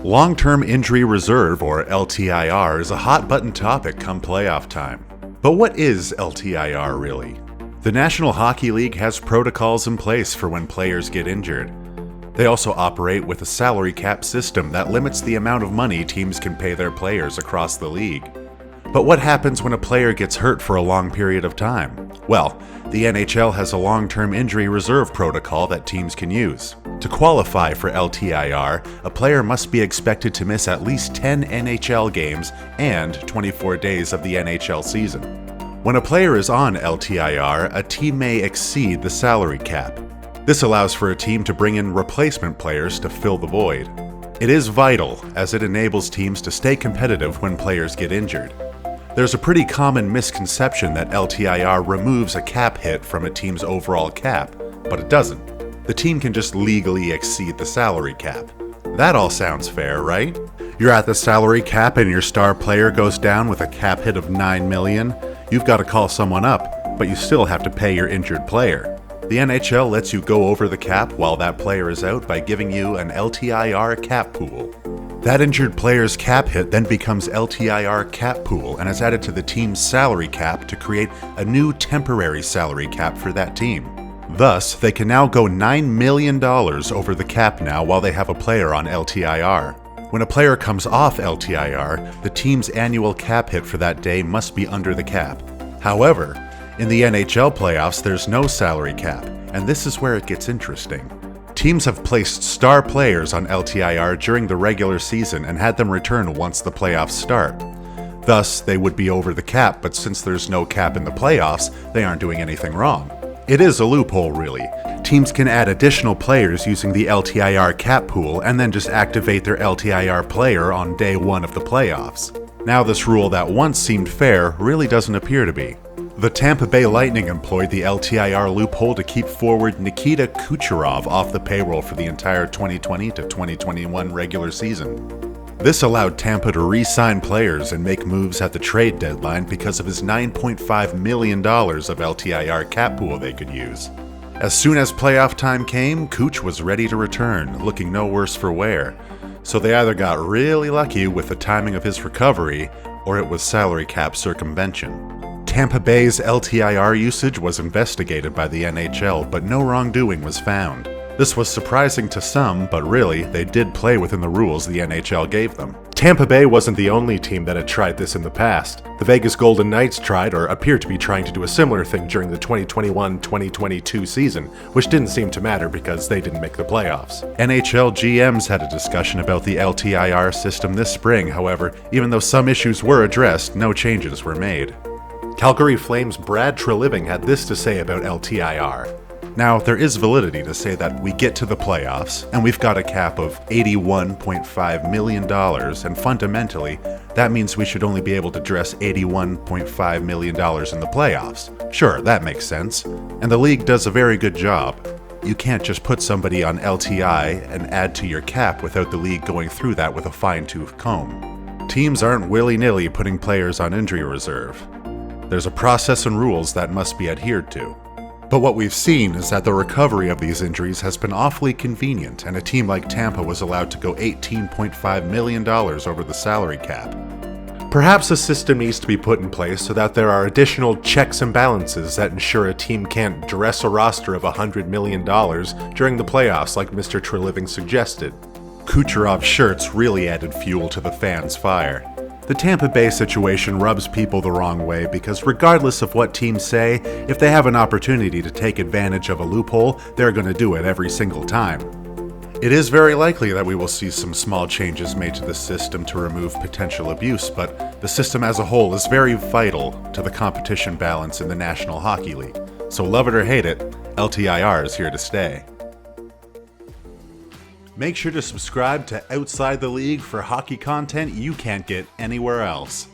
Long-term injury reserve, or LTIR, is a hot-button topic come playoff time. But what is LTIR really? The National Hockey League has protocols in place for when players get injured. They also operate with a salary cap system that limits the amount of money teams can pay their players across the league. But what happens when a player gets hurt for a long period of time? Well, the NHL has a long-term injury reserve protocol that teams can use. To qualify for LTIR, a player must be expected to miss at least 10 NHL games and 24 days of the NHL season. When a player is on LTIR, a team may exceed the salary cap. This allows for a team to bring in replacement players to fill the void. It is vital, as it enables teams to stay competitive when players get injured. There's a pretty common misconception that LTIR removes a cap hit from a team's overall cap, but it doesn't. The team can just legally exceed the salary cap. That all sounds fair, right? You're at the salary cap and your star player goes down with a cap hit of $9 million. You've got to call someone up, but you still have to pay your injured player. The NHL lets you go over the cap while that player is out by giving you an LTIR cap pool. That injured player's cap hit then becomes LTIR cap pool and is added to the team's salary cap to create a new temporary salary cap for that team. Thus, they can now go $9 million over the cap now while they have a player on LTIR. When a player comes off LTIR, the team's annual cap hit for that day must be under the cap. However, in the NHL playoffs, there's no salary cap, and this is where it gets interesting. Teams have placed star players on LTIR during the regular season and had them return once the playoffs start. Thus, they would be over the cap, but since there's no cap in the playoffs, they aren't doing anything wrong. It is a loophole, really. Teams can add additional players using the LTIR cap pool and then just activate their LTIR player on day one of the playoffs. Now, this rule that once seemed fair really doesn't appear to be. The Tampa Bay Lighting employed the LTIR loophole to keep forward Nikita Kucherov off the payroll for the entire 2020 to 2021 regular season. This allowed Tampa to re-sign players and make moves at the trade deadline because of his $9.5 million of LTIR cap pool they could use. As soon as playoff time came, Kuch was ready to return, looking no worse for wear. So they either got really lucky with the timing of his recovery, or it was salary cap circumvention. Tampa Bay's LTIR usage was investigated by the NHL, but no wrongdoing was found. This was surprising to some, but really, they did play within the rules the NHL gave them. Tampa Bay wasn't the only team that had tried this in the past. The Vegas Golden Knights tried, or appeared to be trying to do a similar thing during the 2021-2022 season, which didn't seem to matter because they didn't make the playoffs. NHL GMs had a discussion about the LTIR system this spring, however, even though some issues were addressed, no changes were made. Calgary Flames' Brad Treliving had this to say about LTIR. Now, there is validity to say that we get to the playoffs, and we've got a cap of $81.5 million, and fundamentally, that means we should only be able to dress $81.5 million in the playoffs. Sure, that makes sense, and the league does a very good job. You can't just put somebody on LTI and add to your cap without the league going through that with a fine-tooth comb. Teams aren't willy-nilly putting players on injury reserve. There's a process and rules that must be adhered to. But what we've seen is that the recovery of these injuries has been awfully convenient, and a team like Tampa was allowed to go $18.5 million over the salary cap. Perhaps a system needs to be put in place so that there are additional checks and balances that ensure a team can't dress a roster of $100 million during the playoffs like Mr. Treliving suggested. Kucherov's shirts really added fuel to the fans' fire. The Tampa Bay situation rubs people the wrong way because regardless of what teams say, if they have an opportunity to take advantage of a loophole, they're going to do it every single time. It is very likely that we will see some small changes made to the system to remove potential abuse, but the system as a whole is very vital to the competition balance in the National Hockey League. So love it or hate it, LTIR is here to stay. Make sure to subscribe to Outside the League for hockey content you can't get anywhere else.